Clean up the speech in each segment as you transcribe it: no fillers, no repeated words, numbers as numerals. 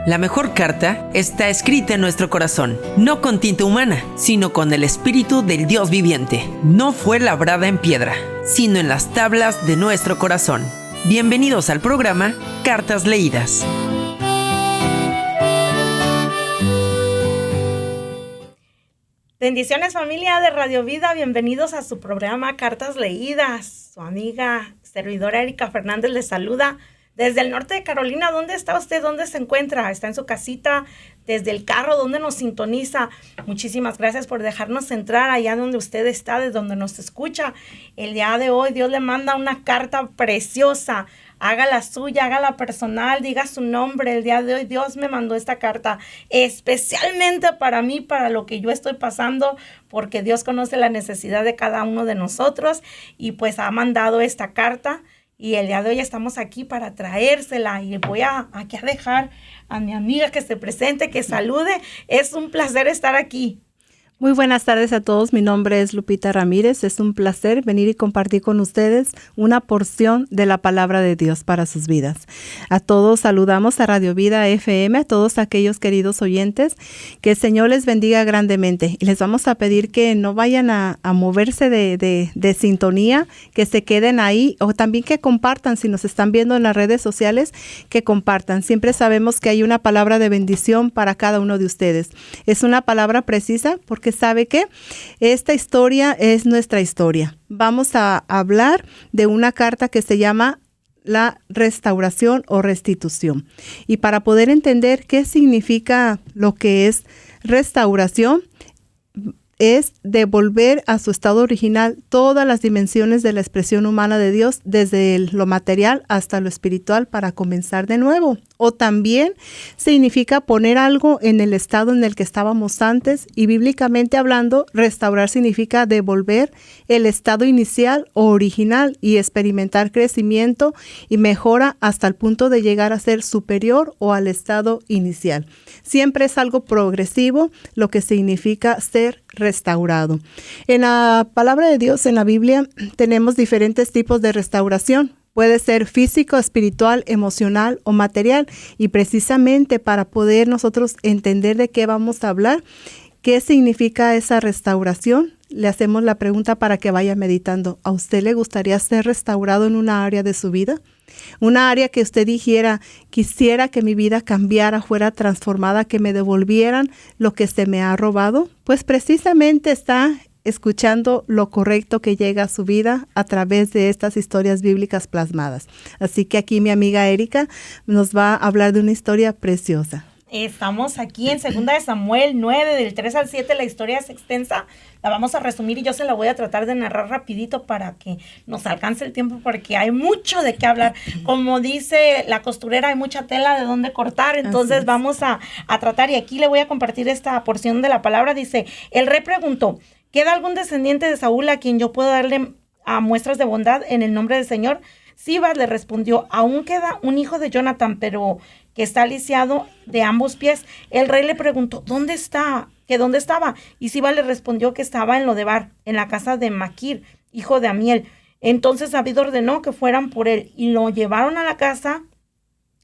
La mejor carta está escrita en nuestro corazón, no con tinta humana, sino con el espíritu del Dios viviente. No fue labrada en piedra, sino en las tablas de nuestro corazón. Bienvenidos al programa Cartas Leídas. Bendiciones, familia de Radio Vida, bienvenidos a su programa Cartas Leídas. Su amiga servidora Erika Fernández les saluda desde el norte de Carolina. ¿Dónde está usted? ¿Dónde se encuentra? ¿Está en su casita? ¿Desde el carro? ¿Dónde nos sintoniza? Muchísimas gracias por dejarnos entrar allá donde usted está, desde donde nos escucha. El día de hoy Dios le manda una carta preciosa. Hágala suya, hágala personal, diga su nombre. El día de hoy Dios me mandó esta carta especialmente para mí, para lo que yo estoy pasando, porque Dios conoce la necesidad de cada uno de nosotros y pues ha mandado esta carta. Y el día de hoy estamos aquí para traérsela y voy aquí a dejar a mi amiga que se presente, que salude. Es un placer estar aquí. Muy buenas tardes a todos. Mi nombre es Lupita Ramírez. Es un placer venir y compartir con ustedes una porción de la palabra de Dios para sus vidas. A todos saludamos a Radio Vida FM, a todos aquellos queridos oyentes. Que el Señor les bendiga grandemente. Y les vamos a pedir que no vayan a moverse de sintonía, que se queden ahí o también que compartan. Si nos están viendo en las redes sociales, que compartan. Siempre sabemos que hay una palabra de bendición para cada uno de ustedes. Es una palabra precisa porque sabe que esta historia es nuestra historia. Vamos a hablar de una carta que se llama la restauración o restitución. Y para poder entender qué significa lo que es restauración, es devolver a su estado original todas las dimensiones de la expresión humana de Dios, desde lo material hasta lo espiritual, para comenzar de nuevo. O también significa poner algo en el estado en el que estábamos antes, y bíblicamente hablando, restaurar significa devolver el estado inicial o original y experimentar crecimiento y mejora hasta el punto de llegar a ser superior o al estado inicial. Siempre es algo progresivo, lo que significa ser restaurado. En la palabra de Dios, en la Biblia, tenemos diferentes tipos de restauración. Puede ser físico, espiritual, emocional o material. Y precisamente para poder nosotros entender de qué vamos a hablar, qué significa esa restauración, le hacemos la pregunta para que vaya meditando. ¿A usted le gustaría ser restaurado en una área de su vida? Una área que usted dijera, quisiera que mi vida cambiara, fuera transformada, que me devolvieran lo que se me ha robado. Pues precisamente está escuchando lo correcto que llega a su vida a través de estas historias bíblicas plasmadas. Así que aquí mi amiga Erika nos va a hablar de una historia preciosa. Estamos aquí en 2 de Samuel 9, del 3 al 7. La historia es extensa, la vamos a resumir y yo se la voy a tratar de narrar rapidito para que nos alcance el tiempo, porque hay mucho de qué hablar. Como dice la costurera, hay mucha tela de dónde cortar, entonces vamos a tratar, y aquí le voy a compartir esta porción de la palabra. Dice: el rey preguntó, ¿queda algún descendiente de Saúl a quien yo pueda darle muestras de bondad en el nombre del Señor? Sibas le respondió: aún queda un hijo de Jonatán, pero que está lisiado de ambos pies. El rey le preguntó, ¿dónde está? ¿Que dónde estaba? Y Sibas le respondió que estaba en Lodebar, en la casa de Maquir, hijo de Amiel. Entonces David ordenó que fueran por él y lo llevaron a la casa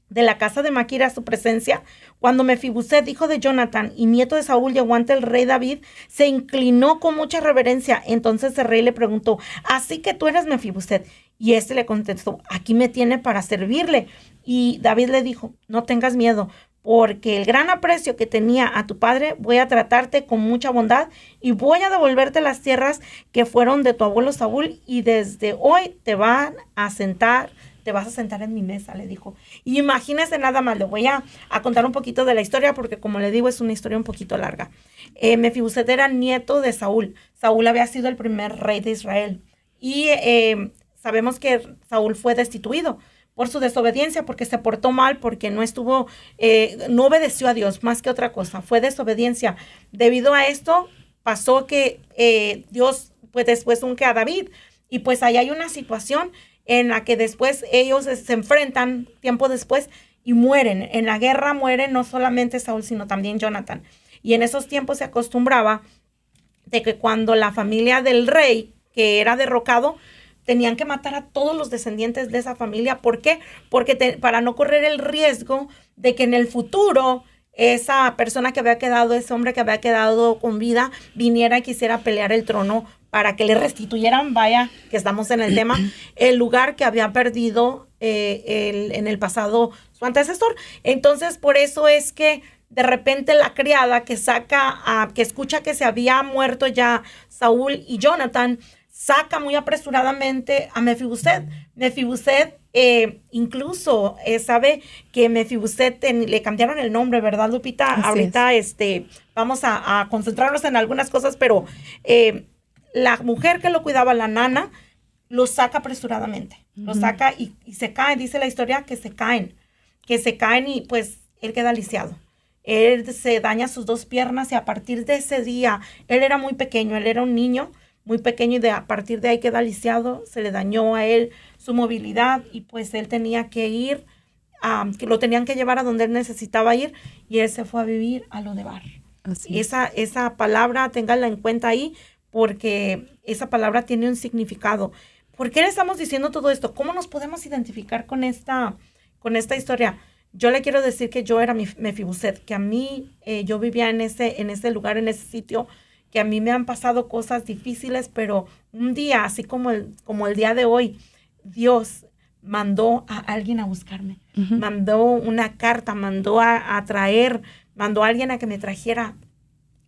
de Maquir, a su presencia. Cuando Mefiboset, hijo de Jonatán y nieto de Saúl, llegó ante el rey David, se inclinó con mucha reverencia. Entonces el rey le preguntó, ¿así que tú eres Mefiboset? Y este le contestó, aquí me tiene para servirle. Y David le dijo, no tengas miedo, porque el gran aprecio que tenía a tu padre, voy a tratarte con mucha bondad y voy a devolverte las tierras que fueron de tu abuelo Saúl, y desde hoy te vas a sentar en mi mesa, le dijo. Y imagínese nada más, le voy a contar un poquito de la historia, porque como le digo, es una historia un poquito larga. Mefiboset era nieto de Saúl. Saúl había sido el primer rey de Israel. Y sabemos que Saúl fue destituido por su desobediencia, porque se portó mal, porque no obedeció a Dios más que otra cosa. Fue desobediencia. Debido a esto, pasó que Dios, pues después unge a David. Y pues ahí hay una situación en la que después ellos se enfrentan tiempo después y mueren. En la guerra mueren no solamente Saúl, sino también Jonatán. Y en esos tiempos se acostumbraba de que cuando la familia del rey, que era derrocado, tenían que matar a todos los descendientes de esa familia. ¿Por qué? Porque para no correr el riesgo de que en el futuro esa persona que había quedado, ese hombre que había quedado con vida, viniera y quisiera pelear el trono para que le restituyeran, vaya, que estamos en el tema, el lugar que había perdido en el pasado su antecesor. Entonces, por eso es que de repente la criada que escucha que se había muerto ya Saúl y Jonathan, saca muy apresuradamente a Mefiboset. Mefiboset incluso sabe que Mefiboset le cambiaron el nombre, ¿verdad, Lupita? Así ahorita vamos a concentrarnos en algunas cosas, pero la mujer que lo cuidaba, la nana, lo saca apresuradamente. Lo saca y se cae. Dice la historia que se caen y pues él queda lisiado. Él se daña sus 2 piernas y a partir de ese día, él era muy pequeño, él era un niño muy pequeño y a partir de ahí queda lisiado, se le dañó a él su movilidad y pues él tenía que ir, que lo tenían que llevar a donde él necesitaba ir y él se fue a vivir a Lodebar. Esa palabra, ténganla en cuenta ahí porque esa palabra tiene un significado. ¿Por qué le estamos diciendo todo esto? ¿Cómo nos podemos identificar con esta historia? Yo le quiero decir que yo era Mefiboset, que a mí, yo vivía en ese lugar, en ese sitio, que a mí me han pasado cosas difíciles, pero un día, así como el día de hoy, Dios mandó a alguien a buscarme, mandó una carta, mandó a traer, mandó a alguien a que me trajera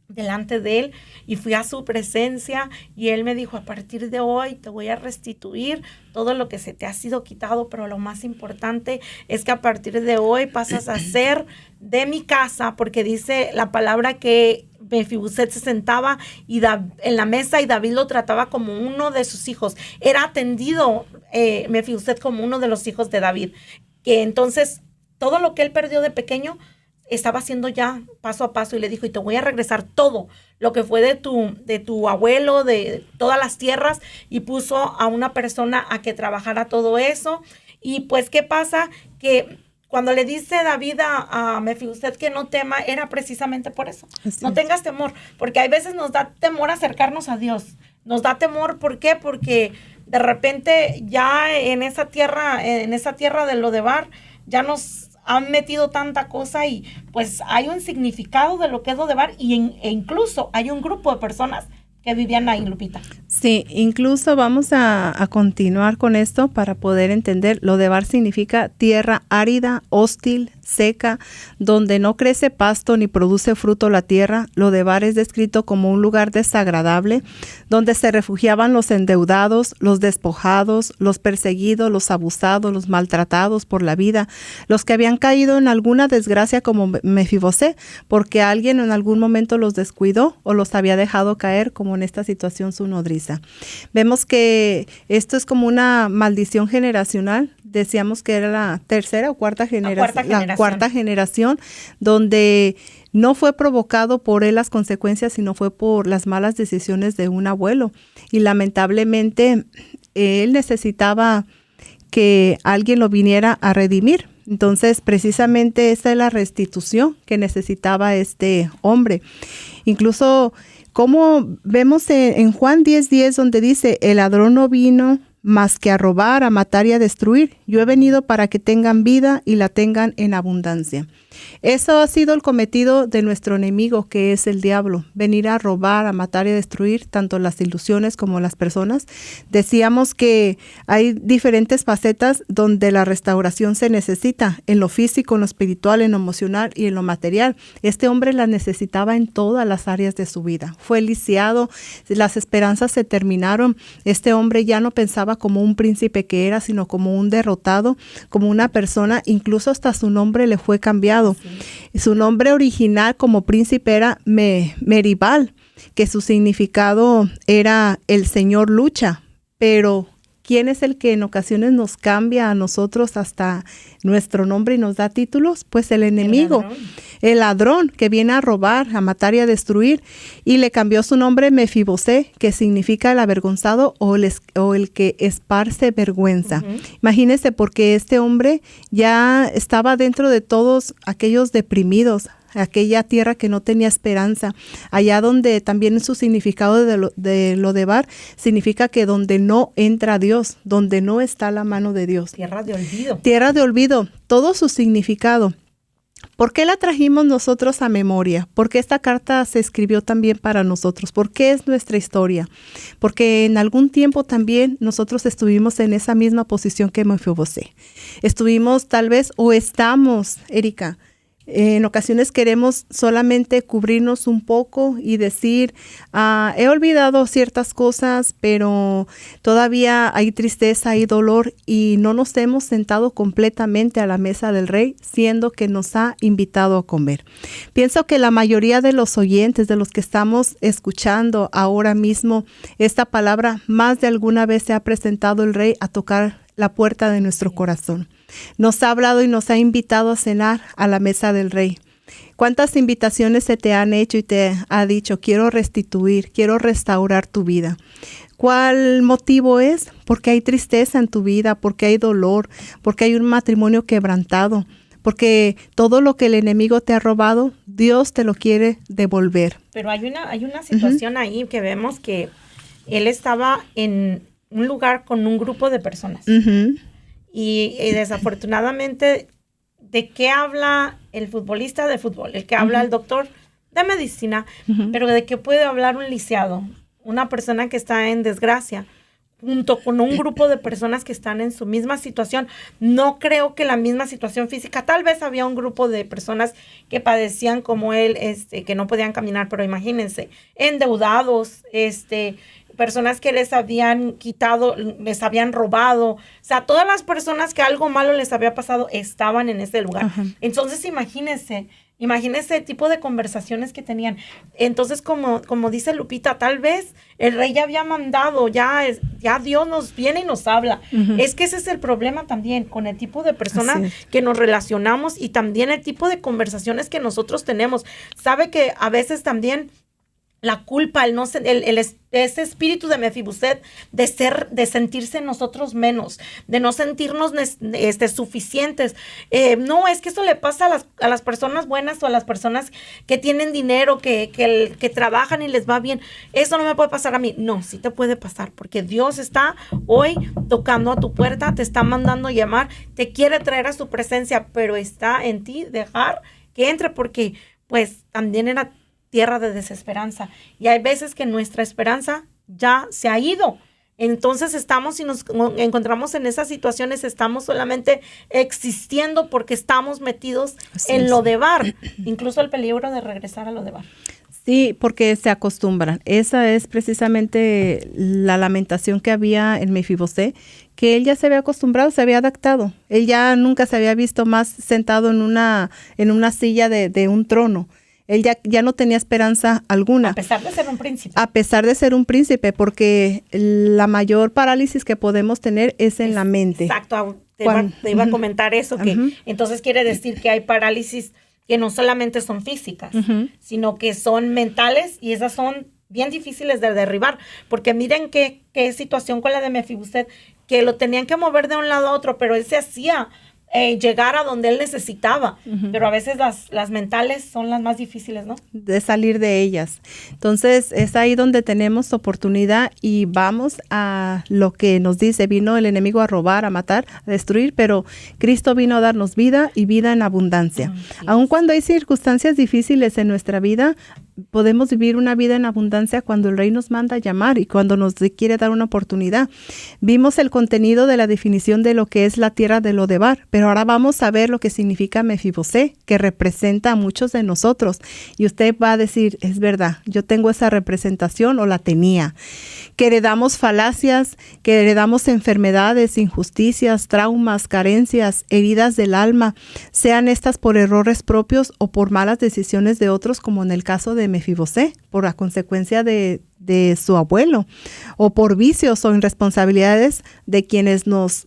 delante de él y fui a su presencia y él me dijo, a partir de hoy te voy a restituir todo lo que se te ha sido quitado, pero lo más importante es que a partir de hoy pasas a ser de mi casa, porque dice la palabra que Mefiboset se sentaba en la mesa y David lo trataba como uno de sus hijos. Era atendido Mefiboset como uno de los hijos de David, que entonces todo lo que él perdió de pequeño estaba haciendo ya paso a paso y le dijo, y te voy a regresar todo lo que fue de tu abuelo, de todas las tierras, y puso a una persona a que trabajara todo eso. Y pues, ¿qué pasa? Que cuando le dice David a Mefiboset que no tema, era precisamente por eso. No tengas temor, porque hay veces nos da temor acercarnos a Dios. Nos da temor, ¿por qué? Porque de repente ya en esa tierra de Lodebar, ya nos han metido tanta cosa y pues hay un significado de lo que es Lodebar e incluso hay un grupo de personas que vivían ahí, Lupita. Sí, incluso vamos a continuar con esto para poder entender. Lodebar significa tierra árida, hostil, seca, donde no crece pasto ni produce fruto la tierra. Lodebar es descrito como un lugar desagradable, donde se refugiaban los endeudados, los despojados, los perseguidos, los abusados, los maltratados por la vida, los que habían caído en alguna desgracia como Mefiboset, porque alguien en algún momento los descuidó o los había dejado caer, como en esta situación su nodriza. Vemos que esto es como una maldición generacional. Decíamos que era la tercera o cuarta generación. La cuarta generación, donde no fue provocado por él las consecuencias, sino fue por las malas decisiones de un abuelo. Y lamentablemente él necesitaba que alguien lo viniera a redimir. Entonces, precisamente esa es la restitución que necesitaba este hombre. Incluso, como vemos en Juan 10:10, donde dice, el ladrón no vino más que a robar, a matar y a destruir. Yo he venido para que tengan vida y la tengan en abundancia. Eso ha sido el cometido de nuestro enemigo, que es el diablo, venir a robar, a matar y a destruir tanto las ilusiones como las personas. Decíamos que hay diferentes facetas donde la restauración se necesita, en lo físico, en lo espiritual, en lo emocional y en lo material. Este hombre la necesitaba en todas las áreas de su vida. Fue lisiado, las esperanzas se terminaron. Este hombre ya no pensaba como un príncipe que era, sino como un derrotado, como una persona, incluso hasta su nombre le fue cambiado. Sí. Su nombre original como príncipe era Meribal, que su significado era el Señor lucha, pero ¿quién es el que en ocasiones nos cambia a nosotros hasta nuestro nombre y nos da títulos? Pues el enemigo, el ladrón que viene a robar, a matar y a destruir, y le cambió su nombre Mefiboset, que significa el avergonzado o el que esparce vergüenza. Imagínense, porque este hombre ya estaba dentro de todos aquellos deprimidos, aquella tierra que no tenía esperanza, allá donde también su significado de Lodebar significa que donde no entra Dios, donde no está la mano de Dios. Tierra de olvido. Tierra de olvido, todo su significado. ¿Por qué la trajimos nosotros a memoria? ¿Por qué esta carta se escribió también para nosotros? ¿Por qué es nuestra historia? Porque en algún tiempo también nosotros estuvimos en esa misma posición que Mefibosé. Estuvimos tal vez, o estamos, Erika, en ocasiones queremos solamente cubrirnos un poco y decir, he olvidado ciertas cosas, pero todavía hay tristeza, hay dolor y no nos hemos sentado completamente a la mesa del Rey, siendo que nos ha invitado a comer. Pienso que la mayoría de los oyentes, de los que estamos escuchando ahora mismo esta palabra, más de alguna vez se ha presentado el Rey a tocar la puerta de nuestro corazón. Nos ha hablado y nos ha invitado a cenar a la mesa del Rey. ¿Cuántas invitaciones se te han hecho y te ha dicho, quiero restituir, quiero restaurar tu vida? ¿Cuál motivo es? Porque hay tristeza en tu vida, porque hay dolor, porque hay un matrimonio quebrantado, porque todo lo que el enemigo te ha robado, Dios te lo quiere devolver. Pero hay una situación ahí que vemos que él estaba en un lugar con un grupo de personas. Y desafortunadamente, ¿de qué habla el futbolista de fútbol? El que habla el doctor de medicina, pero ¿de qué puede hablar un lisiado? Una persona que está en desgracia, junto con un grupo de personas que están en su misma situación. No creo que la misma situación física, tal vez había un grupo de personas que padecían como él, que no podían caminar, pero imagínense, endeudados, personas que les habían quitado, les habían robado, o sea, todas las personas que algo malo les había pasado estaban en ese lugar. Entonces, imagínense el tipo de conversaciones que tenían. Entonces, como dice Lupita, tal vez el Rey ya había mandado, ya Dios nos viene y nos habla. Es que ese es el problema también con el tipo de personas que nos relacionamos y también el tipo de conversaciones que nosotros tenemos. Sabe que a veces también la culpa, ese espíritu de Mefiboset de sentirse nosotros menos, de no sentirnos suficientes. No, es que eso le pasa a las personas buenas o a las personas que tienen dinero, que trabajan y les va bien. Eso no me puede pasar a mí. No, sí te puede pasar, porque Dios está hoy tocando a tu puerta, te está mandando llamar, te quiere traer a su presencia, pero está en ti dejar que entre, porque pues también era tierra de desesperanza. Y hay veces que nuestra esperanza ya se ha ido. Entonces si nos encontramos en esas situaciones, estamos solamente existiendo porque estamos metidos en Lodebar. Incluso el peligro de regresar a Lodebar. Sí, porque se acostumbran. Esa es precisamente la lamentación que había en Mefibosé, que él ya se había acostumbrado, se había adaptado. Él ya nunca se había visto más sentado en una silla de un trono. Él ya no tenía esperanza alguna. A pesar de ser un príncipe. A pesar de ser un príncipe, porque la mayor parálisis que podemos tener es en la mente. Exacto, te iba a comentar eso, que entonces quiere decir que hay parálisis que no solamente son físicas, sino que son mentales, y esas son bien difíciles de derribar, porque miren qué situación con la de Mefiboset, que lo tenían que mover de un lado a otro, pero él se hacía llegar a donde él necesitaba, pero a veces las mentales son las más difíciles, ¿no? De salir de ellas. Entonces es ahí donde tenemos oportunidad y vamos a lo que nos dice, vino el enemigo a robar, a matar, a destruir, pero Cristo vino a darnos vida y vida en abundancia. Aun cuando hay circunstancias difíciles en nuestra vida, podemos vivir una vida en abundancia cuando el Rey nos manda a llamar y cuando nos quiere dar una oportunidad. Vimos el contenido de la definición de lo que es la tierra de Lodebar, pero ahora vamos a ver lo que significa Mefibosé, que representa a muchos de nosotros. Y usted va a decir, es verdad, yo tengo esa representación o la tenía. Que heredamos falacias, que heredamos enfermedades, injusticias, traumas, carencias, heridas del alma, sean estas por errores propios o por malas decisiones de otros, como en el caso de Mefibosé, por la consecuencia de de su abuelo, o por vicios o irresponsabilidades de quienes nos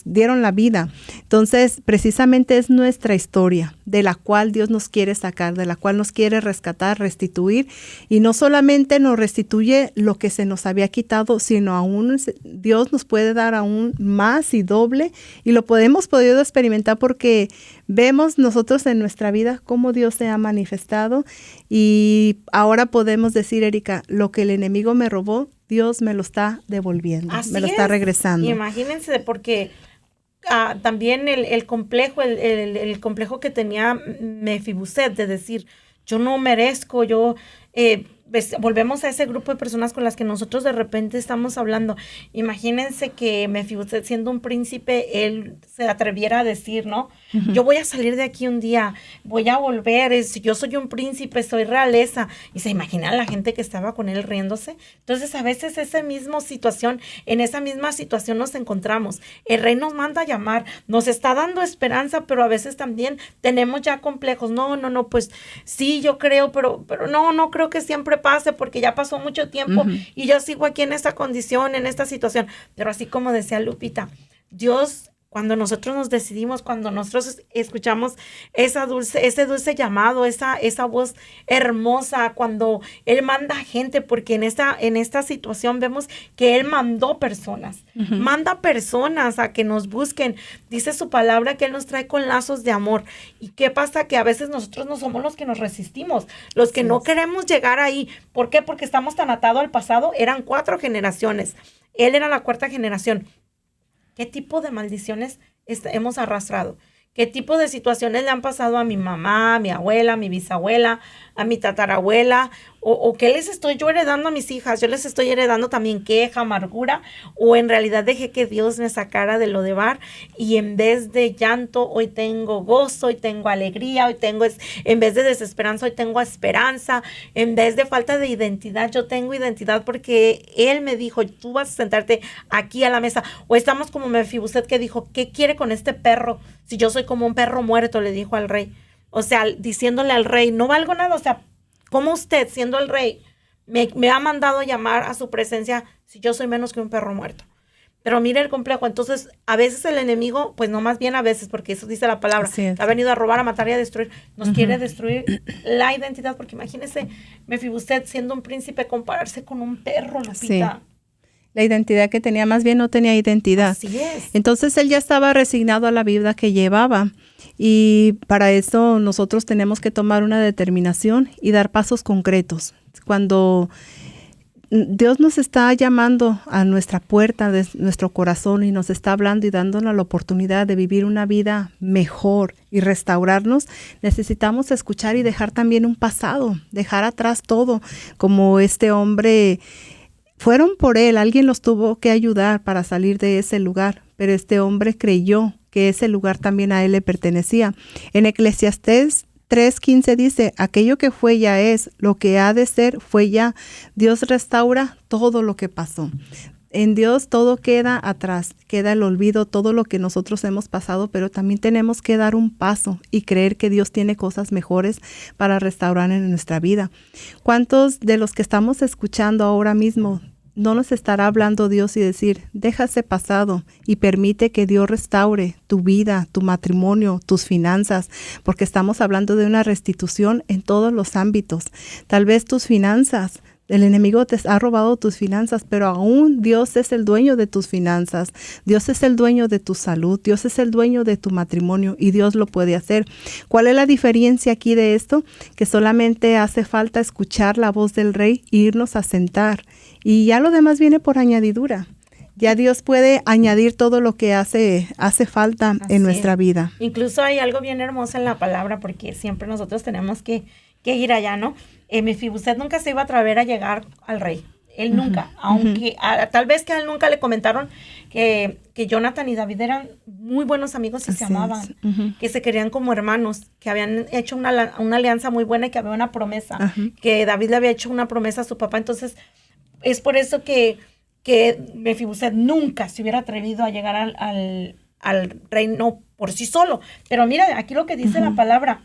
dieron la vida. Entonces, precisamente es nuestra historia de la cual Dios nos quiere sacar, de la cual nos quiere rescatar, restituir, y no solamente nos restituye lo que se nos había quitado, sino aún Dios nos puede dar aún más y doble, y lo hemos podido experimentar porque vemos nosotros en nuestra vida cómo Dios se ha manifestado, y ahora podemos decir, Erika, lo que el enemigo me robó, Dios me lo está devolviendo, me lo está regresando. Imagínense, porque también el complejo, el complejo que tenía Mefiboset de decir, yo no merezco, volvemos a ese grupo de personas con las que nosotros de repente estamos hablando. Imagínense que Mefiboset, siendo un príncipe, él se atreviera a decir, ¿no? Uh-huh. Yo voy a salir de aquí un día, voy a volver, yo soy un príncipe, soy realeza. Y se imagina la gente que estaba con él riéndose. Entonces, a veces en esa misma situación nos encontramos. El rey nos manda a llamar, nos está dando esperanza, pero a veces también tenemos ya complejos. No, pues sí, yo creo, pero no creo que siempre pase, porque ya pasó mucho tiempo uh-huh. y yo sigo aquí en esta condición, en esta situación. Pero así como decía Lupita, Dios, cuando nosotros nos decidimos, cuando nosotros escuchamos ese dulce llamado, esa voz hermosa, cuando Él manda gente, porque en esta situación vemos que Él mandó personas, uh-huh. manda personas a que nos busquen. Dice su palabra que Él nos trae con lazos de amor. ¿Y qué pasa? Que a veces nosotros no somos los que nos resistimos, los que no queremos llegar ahí. ¿Por qué? Porque estamos tan atados al pasado. Eran 4 generaciones. Él era la 4ª generación. ¿Qué tipo de maldiciones hemos arrastrado? ¿Qué tipo de situaciones le han pasado a mi mamá, a mi abuela, a mi bisabuela, a mi tatarabuela? ¿O qué les estoy yo heredando a mis hijas? ¿Yo les estoy heredando también queja, amargura? ¿O en realidad dejé que Dios me sacara de lo de bar? Y en vez de llanto, hoy tengo gozo, hoy tengo alegría, en vez de desesperanza, hoy tengo esperanza. En vez de falta de identidad, yo tengo identidad porque Él me dijo, tú vas a sentarte aquí a la mesa. O estamos como Mefiboset, que dijo, ¿qué quiere con este perro? Si yo soy como un perro muerto, le dijo al rey. O sea, diciéndole al rey, no valgo nada. O sea, ¿cómo usted, siendo el rey, me ha mandado llamar a su presencia si yo soy menos que un perro muerto? Pero mire el complejo. Entonces, a veces el enemigo, pues no, más bien a veces, porque eso dice la palabra, ha venido a robar, a matar y a destruir. Nos uh-huh. quiere destruir la identidad, porque imagínese, Mefiboset siendo un príncipe, compararse con un perro, Lupita. Sí. La identidad que tenía, más bien no tenía identidad. Así es. Entonces él ya estaba resignado a la vida que llevaba, y para eso nosotros tenemos que tomar una determinación y dar pasos concretos. Cuando Dios nos está llamando a nuestra puerta de nuestro corazón y nos está hablando y dándonos la oportunidad de vivir una vida mejor y restaurarnos, necesitamos escuchar y dejar también un pasado, dejar atrás todo, como este hombre. Fueron por él, alguien los tuvo que ayudar para salir de ese lugar, pero este hombre creyó que ese lugar también a él le pertenecía. En Eclesiastés 3:15 dice, aquello que fue ya es, lo que ha de ser fue ya. Dios restaura todo lo que pasó. En Dios todo queda atrás, queda el olvido, todo lo que nosotros hemos pasado, pero también tenemos que dar un paso y creer que Dios tiene cosas mejores para restaurar en nuestra vida. ¿Cuántos de los que estamos escuchando ahora mismo no nos estará hablando Dios y decir, deja ese pasado y permite que Dios restaure tu vida, tu matrimonio, tus finanzas? Porque estamos hablando de una restitución en todos los ámbitos. Tal vez tus finanzas, el enemigo te ha robado tus finanzas, pero aún Dios es el dueño de tus finanzas. Dios es el dueño de tu salud. Dios es el dueño de tu matrimonio y Dios lo puede hacer. ¿Cuál es la diferencia aquí de esto? Que solamente hace falta escuchar la voz del Rey e irnos a sentar. Y ya lo demás viene por añadidura. Ya Dios puede añadir todo lo que hace falta en nuestra vida. Incluso hay algo bien hermoso en la palabra, porque siempre nosotros tenemos que ir allá, ¿no? Mefiboset nunca se iba a atrever a llegar al rey. Él nunca, aunque tal vez que a él nunca le comentaron que Jonathan y David eran muy buenos amigos y se amaban, que se querían como hermanos, que habían hecho una alianza muy buena y que había una promesa, que David le había hecho una promesa a su papá. Entonces, es por eso que Mefiboset nunca se hubiera atrevido a llegar al reino por sí solo. Pero mira, aquí lo que dice la palabra.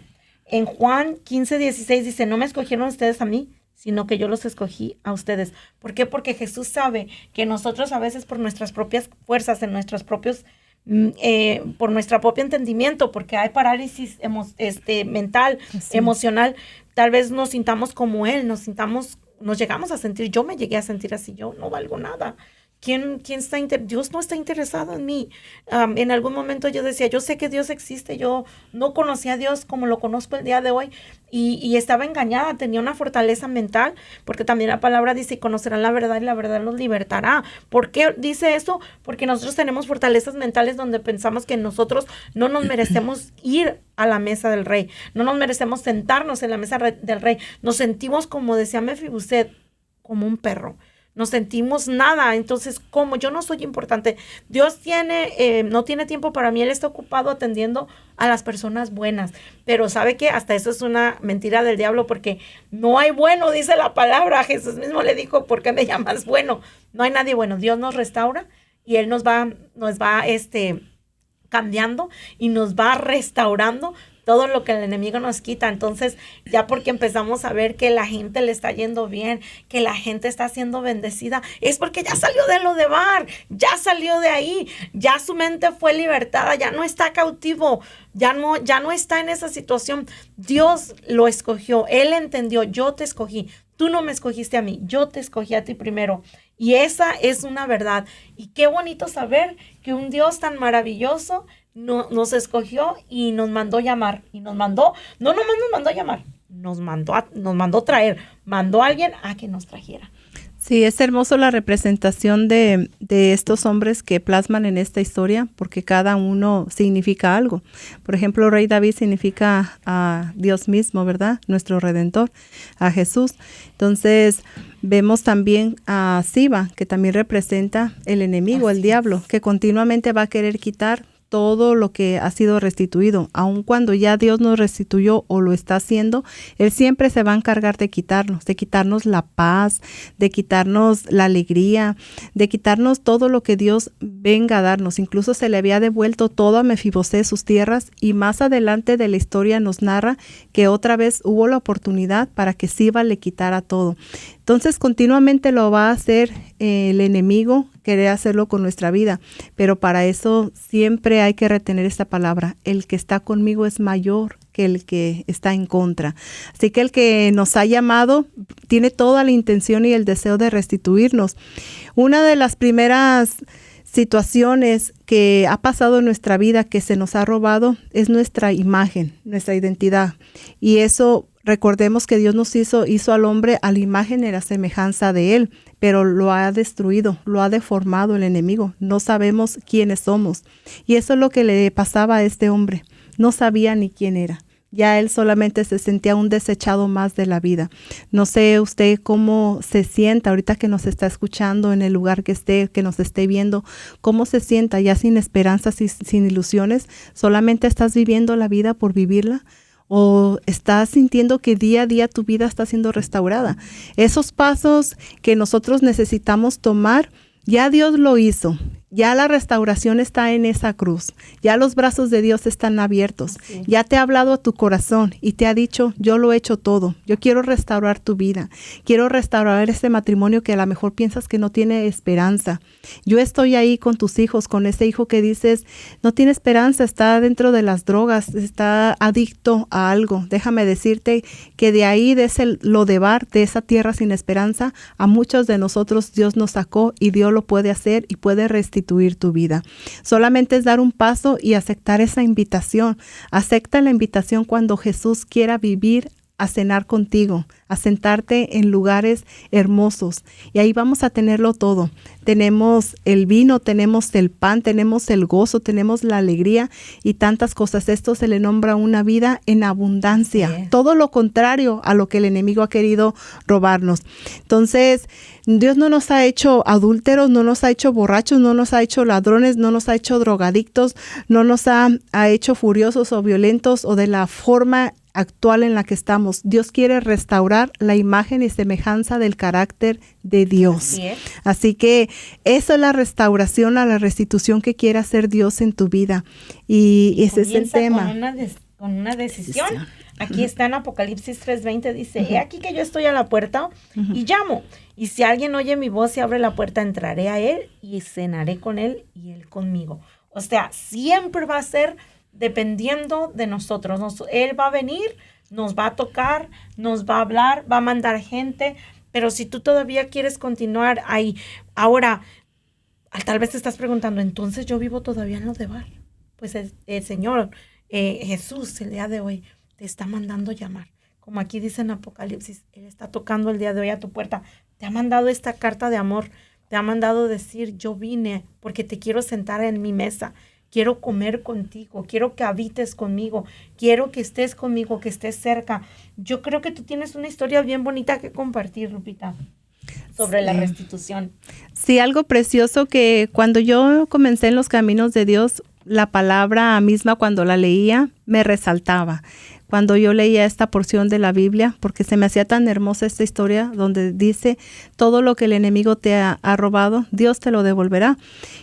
En Juan 15:16 dice, no me escogieron ustedes a mí, sino que yo los escogí a ustedes. ¿Por qué? Porque Jesús sabe que nosotros a veces por nuestras propias fuerzas, en nuestros propios, por nuestro propio entendimiento, porque hay parálisis mental, emocional, tal vez nos sintamos como Él, nos llegamos a sentir, yo me llegué a sentir así, yo no valgo nada. ¿Quién está Dios no está interesado en mí? En algún momento yo decía, yo sé que Dios existe, yo no conocía a Dios como lo conozco el día de hoy y estaba engañada, tenía una fortaleza mental, porque también la palabra dice, y conocerán la verdad y la verdad los libertará. ¿Por qué dice eso? Porque nosotros tenemos fortalezas mentales donde pensamos que nosotros no nos merecemos ir a la mesa del rey, no nos merecemos sentarnos en la mesa del rey, nos sentimos, como decía Mefiboset, como un perro. No sentimos nada, entonces, ¿cómo? Yo no soy importante. Dios no tiene tiempo para mí, Él está ocupado atendiendo a las personas buenas, pero ¿sabe qué? Hasta eso es una mentira del diablo, porque no hay bueno, dice la palabra. Jesús mismo le dijo, ¿por qué me llamas bueno? No hay nadie bueno. Dios nos restaura y Él nos va cambiando y nos va restaurando todo lo que el enemigo nos quita. Entonces, ya porque empezamos a ver que la gente le está yendo bien, que la gente está siendo bendecida, es porque ya salió de lo de Bar, ya salió de ahí, ya su mente fue libertada, ya no está cautivo, ya no está en esa situación. Dios lo escogió, Él entendió, yo te escogí. Tú no me escogiste a mí, yo te escogí a ti primero. Y esa es una verdad. Y qué bonito saber que un Dios tan maravilloso nos escogió y nos mandó llamar. Y nos mandó, no nomás nos mandó llamar, nos mandó traer, mandó a alguien a que nos trajera. Sí, es hermoso la representación de estos hombres que plasman en esta historia, porque cada uno significa algo. Por ejemplo, Rey David significa a Dios mismo, ¿verdad? Nuestro Redentor, a Jesús. Entonces, vemos también a Siba, que también representa el enemigo, el diablo, que continuamente va a querer quitar todo lo que ha sido restituido. Aun cuando ya Dios nos restituyó o lo está haciendo, Él siempre se va a encargar de quitarnos la paz, de quitarnos la alegría, de quitarnos todo lo que Dios venga a darnos. Incluso se le había devuelto todo a Mefiboset, sus tierras, y más adelante de la historia nos narra que otra vez hubo la oportunidad para que Siba le quitara todo. Entonces continuamente lo va a hacer el enemigo, querer hacerlo con nuestra vida, pero para eso siempre hay que retener esta palabra: el que está conmigo es mayor que el que está en contra. Así que el que nos ha llamado tiene toda la intención y el deseo de restituirnos. Una de las primeras situaciones que ha pasado en nuestra vida que se nos ha robado es nuestra imagen, nuestra identidad, y eso. Recordemos que Dios nos hizo al hombre a la imagen y la semejanza de Él, pero lo ha destruido, lo ha deformado el enemigo. No sabemos quiénes somos. Y eso es lo que le pasaba a este hombre. No sabía ni quién era. Ya él solamente se sentía un desechado más de la vida. No sé usted cómo se sienta ahorita que nos está escuchando en el lugar que esté, que nos esté viendo, cómo se sienta ya sin esperanzas y sin ilusiones. ¿Solamente estás viviendo la vida por vivirla? ¿O estás sintiendo que día a día tu vida está siendo restaurada? Esos pasos que nosotros necesitamos tomar, ya Dios lo hizo. Ya la restauración está en esa cruz. Ya los brazos de Dios están abiertos. Sí. Ya te ha hablado a tu corazón y te ha dicho, yo lo he hecho todo. Yo quiero restaurar tu vida. Quiero restaurar este matrimonio que a lo mejor piensas que no tiene esperanza. Yo estoy ahí con tus hijos, con ese hijo que dices, no tiene esperanza, está dentro de las drogas, está adicto a algo. Déjame decirte que de ahí, de ese Lodebar, de esa tierra sin esperanza, a muchos de nosotros Dios nos sacó y Dios lo puede hacer y puede restituir tu vida. Solamente es dar un paso y aceptar esa invitación. Acepta la invitación cuando Jesús quiera vivir a cenar contigo, a sentarte en lugares hermosos. Y ahí vamos a tenerlo todo. Tenemos el vino, tenemos el pan, tenemos el gozo, tenemos la alegría y tantas cosas. Esto se le nombra una vida en abundancia. Sí. Todo lo contrario a lo que el enemigo ha querido robarnos. Entonces, Dios no nos ha hecho adúlteros, no nos ha hecho borrachos, no nos ha hecho ladrones, no nos ha hecho drogadictos, no nos ha hecho furiosos o violentos o de la forma actual en la que estamos. Dios quiere restaurar la imagen y semejanza del carácter de Dios. Así que esa es la restauración, a la restitución que quiere hacer Dios en tu vida. Y ese es el tema. Con una decisión. Aquí está en Apocalipsis 3:20, dice, he aquí que yo estoy a la puerta y llamo. Y si alguien oye mi voz y abre la puerta, entraré a él y cenaré con él y él conmigo. O sea, siempre va a ser dependiendo de nosotros. Él va a venir, nos va a tocar, nos va a hablar, va a mandar gente. Pero si tú todavía quieres continuar ahí, ahora, tal vez te estás preguntando, entonces yo vivo todavía en lo de Bar. Pues el Señor, Jesús, el día de hoy, te está mandando llamar. Como aquí dice en Apocalipsis, Él está tocando el día de hoy a tu puerta. Te ha mandado esta carta de amor. Te ha mandado decir, yo vine porque te quiero sentar en mi mesa. Quiero comer contigo. Quiero que habites conmigo. Quiero que estés conmigo, que estés cerca. Yo creo que tú tienes una historia bien bonita que compartir, Lupita, sobre la restitución. Sí, algo precioso que cuando yo comencé en los caminos de Dios, la palabra misma cuando la leía me resaltaba. Cuando yo leía esta porción de la Biblia, porque se me hacía tan hermosa esta historia donde dice, todo lo que el enemigo te ha robado, Dios te lo devolverá.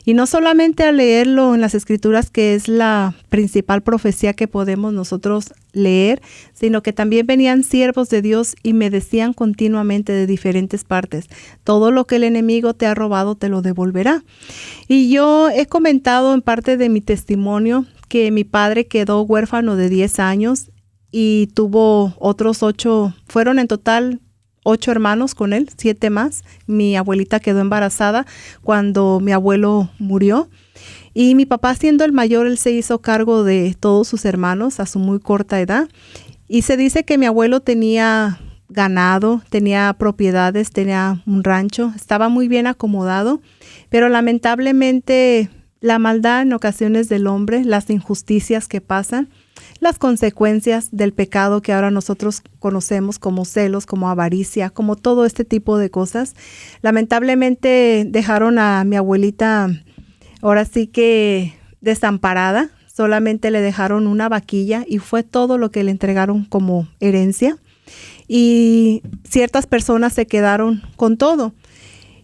Y no solamente al leerlo en las Escrituras, que es la principal profecía que podemos nosotros leer, sino que también venían siervos de Dios y me decían continuamente de diferentes partes, todo lo que el enemigo te ha robado, te lo devolverá. Y yo he comentado en parte de mi testimonio que mi padre quedó huérfano de 10 años y tuvo otros 8, fueron en total 8 hermanos con él, 7 más. Mi abuelita quedó embarazada cuando mi abuelo murió. Y mi papá, siendo el mayor, él se hizo cargo de todos sus hermanos a su muy corta edad. Y se dice que mi abuelo tenía ganado, tenía propiedades, tenía un rancho, estaba muy bien acomodado, pero lamentablemente la maldad en ocasiones del hombre, las injusticias que pasan, las consecuencias del pecado que ahora nosotros conocemos como celos, como avaricia, como todo este tipo de cosas, lamentablemente dejaron a mi abuelita ahora sí que desamparada. Solamente le dejaron una vaquilla y fue todo lo que le entregaron como herencia. Y ciertas personas se quedaron con todo.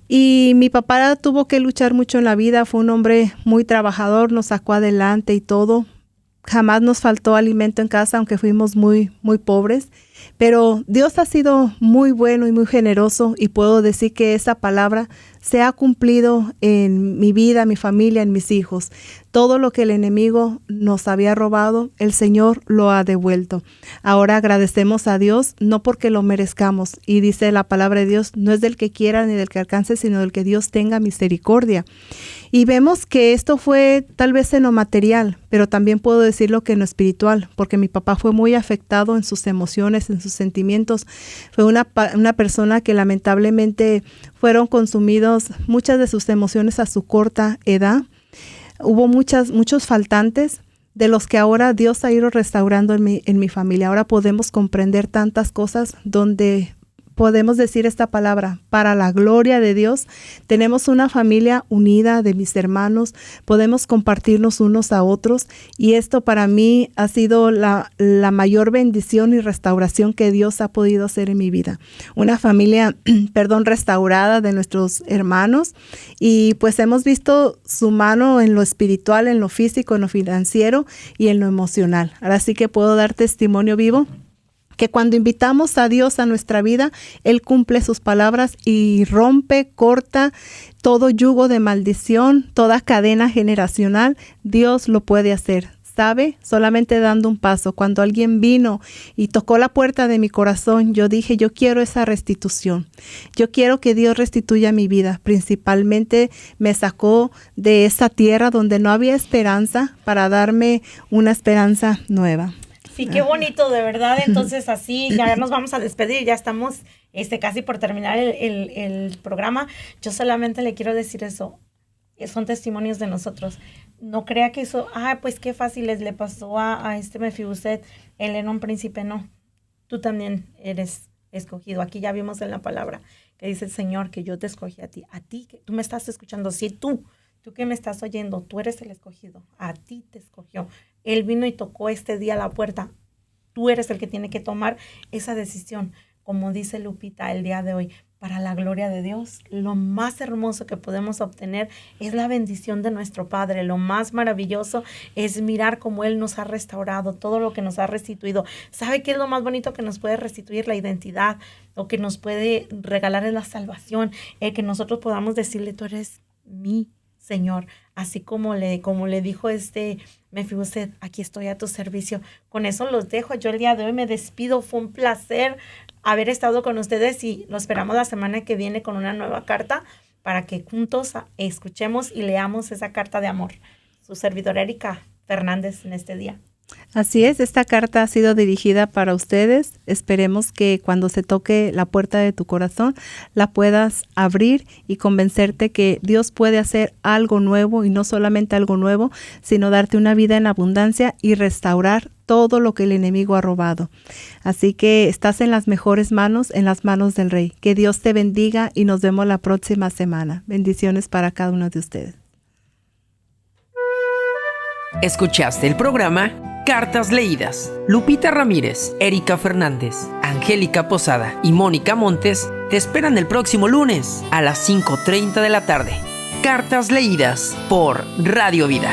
Y mi papá tuvo que luchar mucho en la vida, fue un hombre muy trabajador, nos sacó adelante y todo. Jamás nos faltó alimento en casa, aunque fuimos muy, muy pobres. Pero Dios ha sido muy bueno y muy generoso y puedo decir que esa palabra se ha cumplido en mi vida, mi familia, en mis hijos. Todo lo que el enemigo nos había robado, el Señor lo ha devuelto. Ahora agradecemos a Dios, no porque lo merezcamos. Y dice la palabra de Dios, no es del que quiera ni del que alcance, sino del que Dios tenga misericordia. Y vemos que esto fue tal vez en lo material, pero también puedo decirlo que en lo espiritual, porque mi papá fue muy afectado en sus emociones, en sus sentimientos. Fue una persona que lamentablemente fueron consumidos muchas de sus emociones a su corta edad. Hubo muchos faltantes de los que ahora Dios ha ido restaurando en mi familia. Ahora podemos comprender tantas cosas donde podemos decir esta palabra, para la gloria de Dios. Tenemos una familia unida de mis hermanos, podemos compartirnos unos a otros y esto para mí ha sido la mayor bendición y restauración que Dios ha podido hacer en mi vida. Una familia, restaurada de nuestros hermanos y pues hemos visto su mano en lo espiritual, en lo físico, en lo financiero y en lo emocional. Ahora sí que puedo dar testimonio vivo que cuando invitamos a Dios a nuestra vida, Él cumple sus palabras y rompe, corta todo yugo de maldición, toda cadena generacional. Dios lo puede hacer, ¿sabe? Solamente dando un paso. Cuando alguien vino y tocó la puerta de mi corazón, yo dije, yo quiero esa restitución. Yo quiero que Dios restituya mi vida. Principalmente me sacó de esa tierra donde no había esperanza para darme una esperanza nueva. Sí, qué bonito, de verdad. Entonces, así ya nos vamos a despedir. Ya estamos casi por terminar el programa. Yo solamente le quiero decir eso. Son testimonios de nosotros. No crea que eso, pues qué fácil le pasó a Mefiboset. Él era un príncipe, no. Tú también eres escogido. Aquí ya vimos en la palabra que dice el Señor que yo te escogí a ti que tú me estás escuchando. Sí, tú que me estás oyendo, tú eres el escogido. A ti te escogió. Él vino y tocó este día la puerta. Tú eres el que tiene que tomar esa decisión, como dice Lupita el día de hoy. para la gloria de Dios. Lo más hermoso que podemos obtener es la bendición de nuestro Padre. Lo más maravilloso es mirar cómo Él nos ha restaurado, todo lo que nos ha restituido. ¿Sabe qué es lo más bonito que nos puede restituir? La identidad, lo que nos puede regalar es la salvación, el que nosotros podamos decirle, tú eres mi Señor, así como le dijo Mefiboset, aquí estoy a tu servicio. Con eso los dejo. Yo el día de hoy me despido. Fue un placer haber estado con ustedes y lo esperamos la semana que viene con una nueva carta para que juntos escuchemos y leamos esa carta de amor. Su servidora Erika Fernández en este día. Así es, esta carta ha sido dirigida para ustedes. Esperemos que cuando se toque la puerta de tu corazón, la puedas abrir y convencerte que Dios puede hacer algo nuevo y no solamente algo nuevo, sino darte una vida en abundancia y restaurar todo lo que el enemigo ha robado. Así que estás en las mejores manos, en las manos del Rey. Que Dios te bendiga y nos vemos la próxima semana. Bendiciones para cada uno de ustedes. Escuchaste el programa Cartas Leídas. Lupita Ramírez, Erika Fernández, Angélica Posada y Mónica Montes te esperan el próximo lunes a las 5:30 de la tarde. Cartas Leídas por Radio Vida.